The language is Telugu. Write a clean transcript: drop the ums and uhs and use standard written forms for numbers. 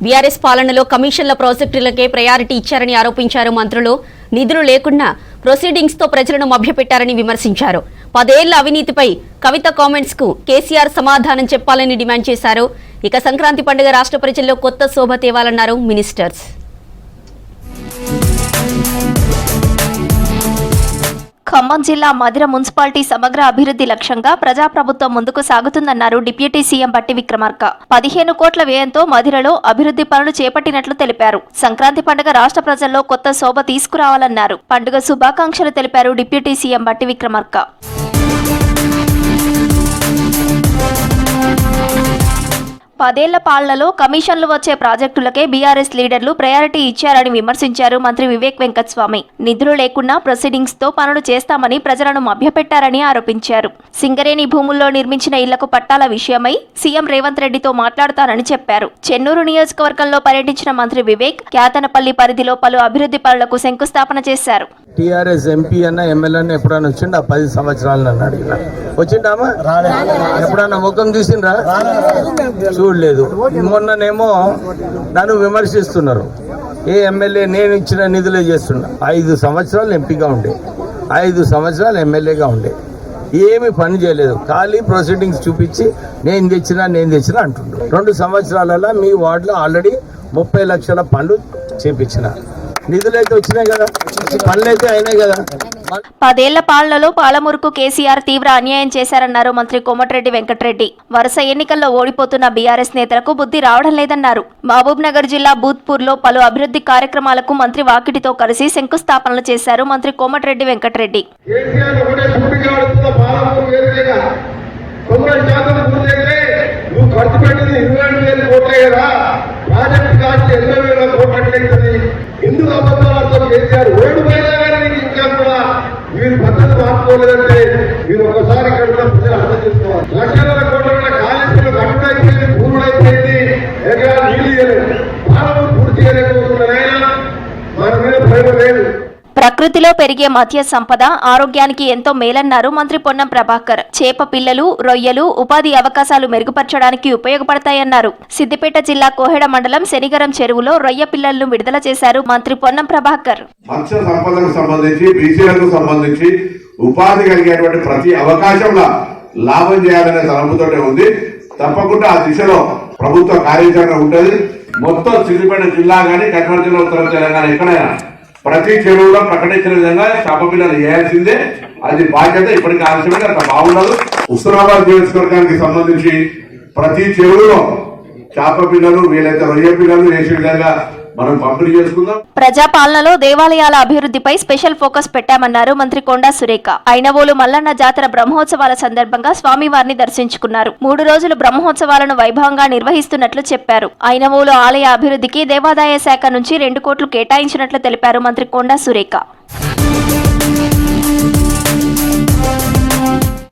బీఆర్ఎస్ పాలనలో కమిషన్ల ప్రాజెక్టులకే ప్రయారిటీ ఇచ్చారని ఆరోపించారు మంత్రులు. నిధులు లేకుండా ప్రొసీడింగ్స్ తో ప్రజలను మభ్యపెట్టారని విమర్శించారు. 10 ఏళ్ల అవినీతిపై కవిత కామెంట్స్ కు కేసీఆర్ సమాధానం చెప్పాలని డిమాండ్ చేశారు. ఇక సంక్రాంతి పండుగ రాష్ట్ర ప్రజల్లో కొత్త శోభ తేవాలన్నారు మినిస్టర్స్. ఖమ్మం జిల్లా మధిర మున్సిపాలిటీ సమగ్ర అభివృద్ధి లక్ష్యంగా ప్రజాప్రభుత్వం ముందుకు సాగుతుందన్నారు డిప్యూటీ సీఎం బట్టి విక్రమార్క. 15 కోట్ల వ్యయంతో మధిరలో అభివృద్ధి పనులు చేపట్టినట్లు తెలిపారు. సంక్రాంతి పండుగ రాష్ట్ర ప్రజల్లో కొత్త శోభ తీసుకురావాలన్నారు. పండుగ శుభాకాంక్షలు తెలిపారు డిప్యూటీ సీఎం బట్టి విక్రమార్క. 10 ఏళ్ల పాలనలో కమిషన్లు వచ్చే ప్రాజెక్టులకే బీఆర్ఎస్ లీడర్లు ప్రయారిటీ ఇచ్చారని విమర్శించారు మంత్రి వివేక్ వెంకటస్వామి. నిధులు లేకున్నా ప్రొసీడింగ్స్ తో పనులు చేస్తామని ప్రజలను మభ్యపెట్టారని ఆరోపించారు. సింగరేణి భూముల్లో నిర్మించిన ఇళ్లకు పట్టాల విషయమై సీఎం రేవంత్ రెడ్డితో మాట్లాడతారని చెప్పారు. చెన్నూరు నియోజకవర్గంలో పర్యటించిన మంత్రి వివేక్ క్యాతనపల్లి పరిధిలో పలు అభివృద్ధి పనులకు శంకుస్థాపన చేశారు. టీఆర్ఎస్ ఎంపీ అన్న ఎమ్మెల్యే అన్న ఎప్పుడన్నా వచ్చిండా? 10 సంవత్సరాలు నన్ను అడిగిన వచ్చిండామా? ఎప్పుడన్నా ముఖం చూసిండ్రా? చూడలేదు. మొన్ననేమో నన్ను విమర్శిస్తున్నారు. ఏ ఎమ్మెల్యే నేను ఇచ్చిన నిధులే చేస్తున్నా. 5 సంవత్సరాలు ఎంపీగా ఉండే, 5 సంవత్సరాలు ఎమ్మెల్యేగా ఉండే, ఏమి పని చేయలేదు. ఖాళీ ప్రొసీడింగ్స్ చూపించి నేను తెచ్చినా అంటుండ్రు. 2 సంవత్సరాలలో మీ వార్డులో ఆల్రెడీ 30 లక్షల పనులు చేపించిన. నిధులైతే వచ్చినాయి కదా, పనులైతే అయినాయి కదా. 10 ఏళ్ల పాలనలో పాలమూరుకు కేసీఆర్ తీవ్ర అన్యాయం చేశారన్నారు మంత్రి కోమటిరెడ్డి వెంకటరెడ్డి. వరుస ఎన్నికల్లో ఓడిపోతున్న బీఆర్ఎస్ నేతలకు బుద్ధి రావడం లేదన్నారు. మహబూబ్ నగర్ జిల్లా బూత్పూర్లో పలు అభివృద్ధి కార్యక్రమాలకు మంత్రి వాకిటితో కలిసి శంకుస్థాపనలు చేశారు మంత్రి కోమటిరెడ్డి వెంకటరెడ్డి. ఎందుకు అబద్ధాలతో కేసీఆర్ ఓడిపోయినా కానీ ఇంకా కూడా మీరు పద్ధతి మార్చుకోలేదంటే మీరు ఒకసారి ఇక్కడ ప్రజలు అర్థం చేసుకోవాలి. లక్షల కోట్ల కాళేశ్వరం కట్టుడైపోయింది, పూర్వుడైపోయింది, ఎకరా నీళ్ళు చేయలేదు, పాలన పూర్తి చేయలేకపోతున్నారు. ఆయన మన మీద భయం లేదు. ప్రకృతిలో పెరిగే మత్స్య సంపద ఆరోగ్యానికి ఎంతో మేలన్నారు మంత్రి పొన్నం ప్రభాకర్. చేప పిల్లలు, రొయ్యలు ఉపాధి అవకాశాలు మెరుగుపరచడానికి ఉపయోగపడతాయన్నారు. సిద్దిపేట జిల్లా కోహెడ మండలం శనిగరం చెరువులో రొయ్య పిల్లలను విడుదల చేశారు మంత్రి పొన్నం ప్రభాకర్. మత్స్య సంపదకు సంబంధించి, బీసీలకు సంబంధించి ఉపాధి కలిగేటువంటి ప్రతి అవకాశంలో లాభం చేయాలనే తలంపుతోనే ఉంది. తప్పకుండా ఆ దిశలో ప్రభుత్వ కార్యాచరణ ఉంటుంది. మొత్తం సిద్దిపేట జిల్లా కానీ కర్నూలు జిల్లా, ఉత్తర తెలంగాణ ఎక్కడైనా ప్రతి చెరువులో ప్రకటించిన విధంగా చేప పిల్లలు వేయాల్సిందే. అది బాధ్యత. ఇప్పటికీ ఆలస్యమే అంత బాగుండదు. హుస్నాబాద్ నియోజకవర్గానికి సంబంధించి ప్రతి చెరువులో చేప పిల్లలు, వీలైతే రొయ్య పిల్లలు వేసే విధంగా మనం పంపిణీ చేసుకుందాం. ప్రజాపాలనలో దేవాలయాల అభివృద్ధిపై స్పెషల్ ఫోకస్ పెట్టామన్నారు మంత్రి కొండా సురేఖ. ఐనవోలు మల్లన్న జాతర బ్రహ్మోత్సవాల సందర్భంగా స్వామివారిని దర్శించుకున్నారు. 3 రోజులు బ్రహ్మోత్సవాలను వైభవంగా నిర్వహిస్తున్నట్లు చెప్పారు. ఐనవోలు ఆలయ అభివృద్ధికి దేవాదాయ శాఖ నుంచి 2 కోట్లు కేటాయించినట్లు తెలిపారు మంత్రి కొండా సురేఖ.